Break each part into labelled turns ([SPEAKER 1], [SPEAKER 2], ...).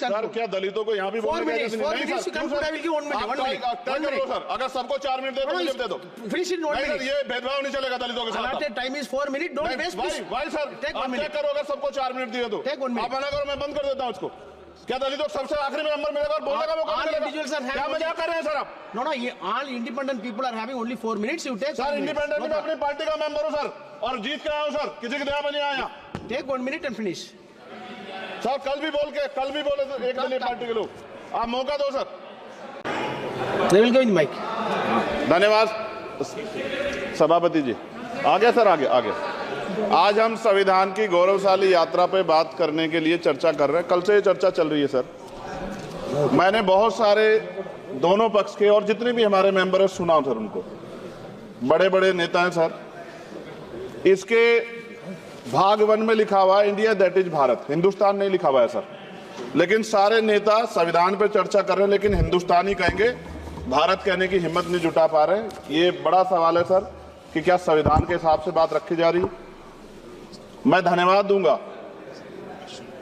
[SPEAKER 1] Sir क्या दलितों को यहाँ भी बोलने का
[SPEAKER 2] सर
[SPEAKER 1] अगर सबको 4 मिनट दे दो मुझे दे दो। ये भेदभाव नहीं चलेगा दलितों के साथ।
[SPEAKER 2] Time is 4 minute, don't waste.
[SPEAKER 1] भाई सर आप चेक करो, अगर सबको 4 मिनट दिए तो आप मना करो, मैं बंद कर देता हूँ उसको। क्या दलितों को सबसे आखिरी में नंबर मिलेगा और बोलने का मौका मिलेगा? क्या मजाक कर रहे हैं सर आप?
[SPEAKER 2] नो ये all independent people are having only 4 minutes. You take
[SPEAKER 1] sir independent में अपनी पार्टी का मेंबर हूं सर और जीत के आया हूं सर, किसी की दया में नहीं आया।
[SPEAKER 2] Take 1 minute and finish.
[SPEAKER 1] Sir कल भी बोले तो एक दलीय पार्टी के लोग, आप मौका दो sir.
[SPEAKER 2] They will go in mic.
[SPEAKER 1] धन्यवाद सभापति जी। आगे सर आगे। आज हम संविधान की गौरवशाली यात्रा पे बात करने के लिए चर्चा कर रहे हैं। कल से ये चर्चा चल रही है सर। मैंने बहुत सारे दोनों पक्ष के और जितने भी हमारे मेंबर हैं सुना सर, उनको बड़े बड़े नेता हैं सर। इसके भाग 1 में लिखा हुआ है India that is Bharat, Hindustan नहीं लिखा हुआ है सर। लेकिन सारे नेता संविधान पे चर्चा कर रहे हैं लेकिन हिंदुस्तान ही कहेंगे, भारत कहने की हिम्मत नहीं जुटा पा रहे। ये बड़ा सवाल है सर कि क्या संविधान के हिसाब से बात रखी जा रही है। मैं धन्यवाद दूंगा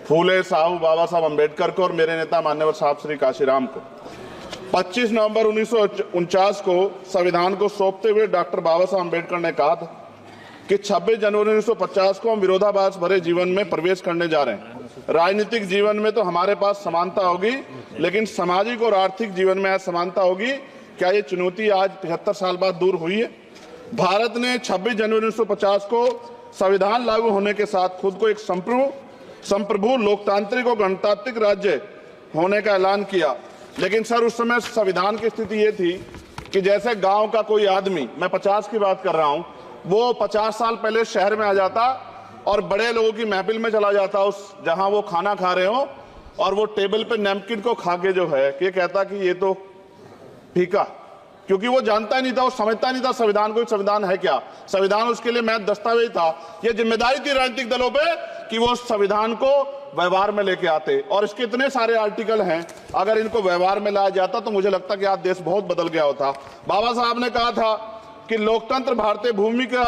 [SPEAKER 1] फूले साहू बाबा साहब अम्बेडकर को और मेरे नेता मान्यवर साहब श्री काशीराम को। 25 नवंबर 1949 को संविधान को सौंपते हुए डॉक्टर बाबा साहब अम्बेडकर ने कहा था कि 26 जनवरी 1950 को हम विरोधाभास भरे जीवन में प्रवेश करने जा रहे हैं। राजनीतिक जीवन में तो हमारे पास समानता होगी, लेकिन सामाजिक और आर्थिक जीवन में असमानता होगी। क्या ये चुनौती आज 75 साल बाद दूर हुई है? भारत ने 26 जनवरी 1950 को संविधान लागू होने के साथ खुद को एक संप्रभु लोकतांत्रिक और गणतांत्रिक राज्य होने का ऐलान किया। लेकिन सर उस समय संविधान की स्थिति ये थी कि जैसे गांव का कोई आदमी, मैं 50 की बात कर रहा हूं, वो 50 साल पहले शहर में आ जाता और बड़े लोगों की महफिल में चला जाता, उस जहां वो खाना खा रहे हो, और वो टेबल पे नैपकिन को खा के जो है कि कहता कि ये तो फीका, क्योंकि वो जानता नहीं था, वो समझता नहीं था संविधान को, संविधान है क्या। संविधान उसके लिए महज दस्तावेज था। ये जिम्मेदारी थी राजनीतिक दलों पे कि वो संविधान को व्यवहार में लेके आते। और इसके इतने सारे आर्टिकल हैं, अगर इनको व्यवहार में लाया जाता तो मुझे लगता कि आज देश बहुत बदल गया होता। बाबा साहब ने कहा था कि लोकतंत्र भारतीय भूमि का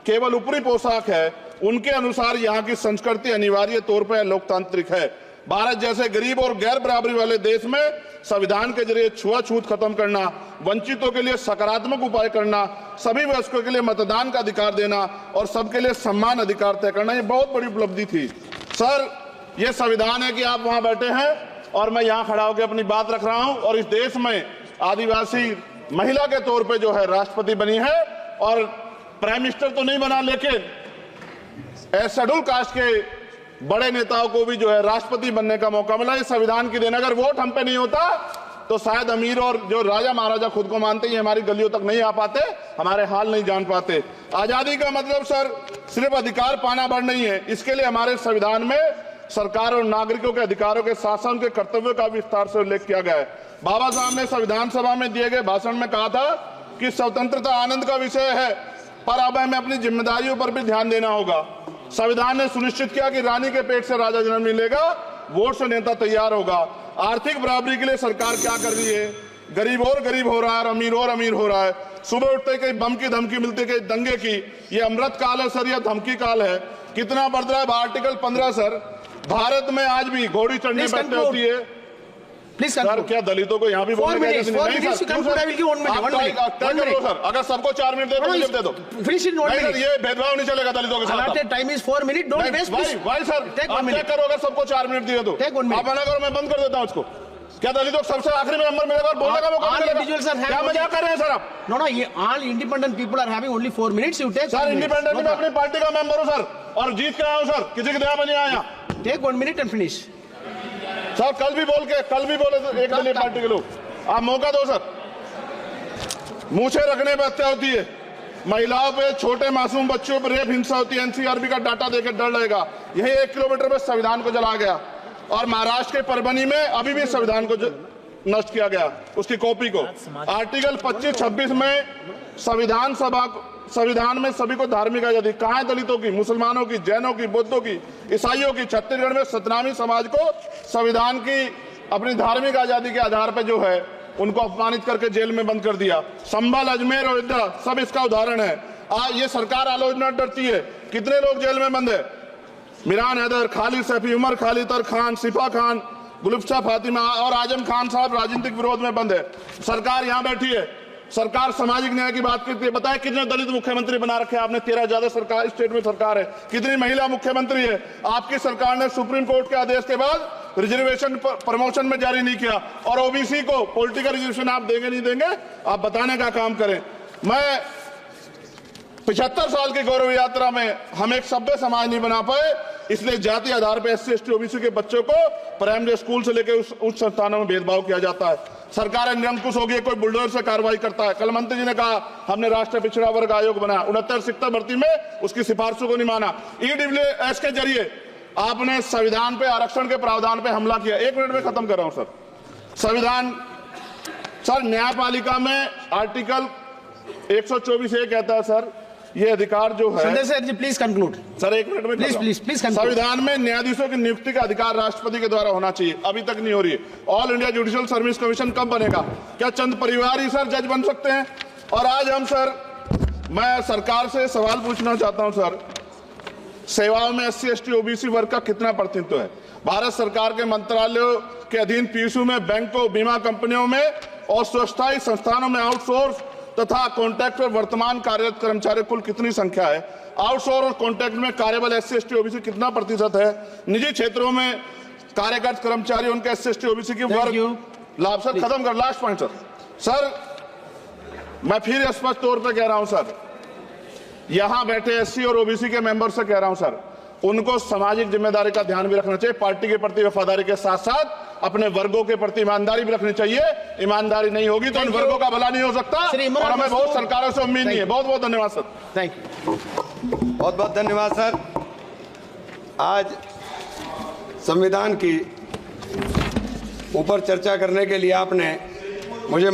[SPEAKER 1] केवल ऊपरी पोशाक है, उनके अनुसार यहाँ की संस्कृति अनिवार्य तौर पर लोकतांत्रिक है। भारत जैसे गरीब और गैर बराबरी वाले देश में संविधान के जरिए छुआछूत खत्म करना, वंचितों के लिए सकारात्मक उपाय करना, सभी वयस्कों के लिए मतदान का अधिकार देना और सबके लिए सम्मान अधिकार तय करना, ये बहुत बड़ी उपलब्धि थी सर। ये संविधान है कि आप वहां बैठे हैं और मैं यहाँ खड़ा होकर अपनी बात रख रहा हूं, और इस देश में आदिवासी महिला के तौर पे जो है राष्ट्रपति बनी है, और प्राइम मिनिस्टर तो नहीं बना, लेकिन शेड्यूल कास्ट के बड़े नेताओं को भी जो है राष्ट्रपति बनने का मौका मिला। इस संविधान की देन, अगर वोट हम पे नहीं होता तो शायद अमीर और जो राजा महाराजा खुद को मानते हैं हमारी गलियों तक नहीं आ पाते, हमारे हाल नहीं जान पाते। आजादी का मतलब सर सिर्फ अधिकार पाना भर नहीं है, इसके लिए हमारे संविधान में सरकार और नागरिकों के अधिकारों के साथ साथ उनके कर्तव्यों का विस्तार से उल्लेख किया गया है। बाबा साहब ने संविधान सभा में दिए गए भाषण में कहा था कि स्वतंत्रता आनंद का विषय है, पर अब हमें अपनी जिम्मेदारियों पर भी ध्यान देना होगा। संविधान ने सुनिश्चित किया कि रानी के पेट से राजा जन्म नहीं लेगा, वोट से नेता तैयार होगा। आर्थिक बराबरी के लिए सरकार क्या कर रही है? गरीब और गरीब हो रहा है, अमीर और अमीर हो रहा है। सुबह उठते कहीं बम की धमकी मिलती, कहीं दंगे की। ये अमृत काल है सर या धमकी काल है? कितना बढ़ रहा है आर्टिकल 15 सर। भारत में आज भी घोड़ी चढ़ने बैठते होती है।
[SPEAKER 2] प्लीज
[SPEAKER 1] सर क्या दलितों को यहाँ भी बोलने का सर? अगर सबको 4 मिनट दे दो मुझे दे दो। ये भेदभाव नहीं चलेगा दलितों के साथ।
[SPEAKER 2] Time is 4 minute, don't waste.
[SPEAKER 1] भाई सर आप चेक करो, अगर सबको 4 मिनट दिए तो आप मना करो, मैं बंद कर देता हूँ उसको। क्या दलितों को सबसे आखिरी में नंबर मिलेगा और बोलने का मौका मिलेगा? क्या मजाक कर रहे हैं सर आप?
[SPEAKER 2] नो ये all independent people are having only 4 minutes. You take
[SPEAKER 1] sir independent में अपनी पार्टी का मेंबर हूं सर और जीत के आया हूं सर, किसी की दया में नहीं आया।
[SPEAKER 2] Take 1 minute and finish.
[SPEAKER 1] Sir कल भी बोले तो एक दलीय पार्टी के लोग, आप मौका दो सर। मूछे रखने पर हत्या होती है, महिलाओं पे, छोटे मासूम बच्चों पर रेप हिंसा होती है। एनसीआरबी का डाटा देकर डर लगेगा। यही 1 किलोमीटर में संविधान को जला गया, और महाराष्ट्र के परभनी में अभी भी संविधान को नष्ट किया गया, उसकी कॉपी को। आर्टिकल 25-26 में संविधान में सभी को धार्मिक आजादी। कहाँ है दलितों की, मुसलमानों की, जैनों की, बौद्धों की, ईसाइयों की? छत्तीसगढ़ में सतनामी समाज को संविधान की अपनी धार्मिक आजादी के आधार पर जो है उनको अपमानित करके जेल में बंद कर दिया। संभल, अजमेर, अयोध्या सब इसका उदाहरण है। आज ये सरकार आलोचना डरती है। कितने लोग जेल में बंद है? मिरान हैदर, खालिद सैफी, उमर खालिद खान, सिफा खान, गुलिफ्ता फातिमा और आजम खान साहब राजनीतिक विरोध में बंद है। सरकार यहाँ बैठी है, सरकार सामाजिक न्याय की बात करती है। बताए कितने दलित मुख्यमंत्री बना रखे हैं आपने? 13 ज्यादा सरकार स्टेट में सरकार है। कितनी महिला मुख्यमंत्री है? आपकी सरकार ने सुप्रीम कोर्ट के आदेश के बाद रिजर्वेशन प्रमोशन में जारी नहीं किया, और ओबीसी को पॉलिटिकल रिजर्वेशन आप देंगे नहीं देंगे, आप बताने का काम करें। मैं 75 साल की गौरव यात्रा में हम एक सभ्य समाज नहीं बना पाए, इसलिए जाति आधार पर SC ST OBC के बच्चों को प्राइमरी स्कूल से लेकर उच्च संस्थानों में भेदभाव किया जाता है। सरकार निरंकुश हो गई, कोई बुलडोजर से कार्रवाई करता है। कल मंत्री जी ने कहा हमने राष्ट्रीय पिछड़ा वर्ग आयोग बनाया, 69 शिक्षक भर्ती में उसकी सिफारिशों को नहीं माना। EWS के जरिए आपने संविधान पे आरक्षण के प्रावधान पे हमला किया। 1 मिनट में खत्म कर रहा हूं सर। संविधान सर, न्यायपालिका में आर्टिकल 124 ये कहता है सर, ये अधिकार जो है।
[SPEAKER 2] Sanjay sir ji please conclude.
[SPEAKER 1] Sir 1 minute में
[SPEAKER 2] प्लीज
[SPEAKER 1] संविधान में न्यायाधीशों की नियुक्ति का अधिकार राष्ट्रपति के द्वारा होना चाहिए, अभी तक नहीं हो रही है। All India judicial service commission कब बनेगा? क्या चंद परिवार ही सर जज बन सकते हैं? और आज हम सर, मैं सरकार से सवाल पूछना चाहता हूं सर, सेवाओं में SC ST OBC वर्ग का कितना प्रतिनिधित्व है? भारत सरकार के मंत्रालयों के अधीन PSU में, बैंकों, बीमा कंपनियों में और स्वच्छता संस्थानों में आउटसोर्स तथा कॉन्ट्रैक्ट पर वर्तमान कार्यरत कर्मचारी कुल कितनी संख्या है? आउटसोर्स और कॉन्ट्रैक्ट में कार्यबल SC ST OBC कितना प्रतिशत है? निजी क्षेत्रों में कार्यरत कर्मचारी उनके SC ST OBC की वर्ग लाभ। सर खत्म कर, लास्ट पॉइंट सर। सर मैं फिर स्पष्ट तौर पे कह रहा हूं सर, यहां बैठे SC और OBC के मेंबर से कह रहा हूं सर, उनको सामाजिक जिम्मेदारी का ध्यान भी रखना चाहिए। पार्टी के प्रति वफादारी के साथ साथ अपने वर्गों के प्रति ईमानदारी भी रखनी चाहिए। ईमानदारी नहीं होगी तो उन वर्गों का भला नहीं हो सकता, और हमें बहुत सरकारों से उम्मीद नहीं है। बहुत बहुत धन्यवाद सर।
[SPEAKER 2] Thank you.
[SPEAKER 3] बहुत बहुत धन्यवाद सर। आज संविधान की ऊपर चर्चा करने के लिए आपने मुझे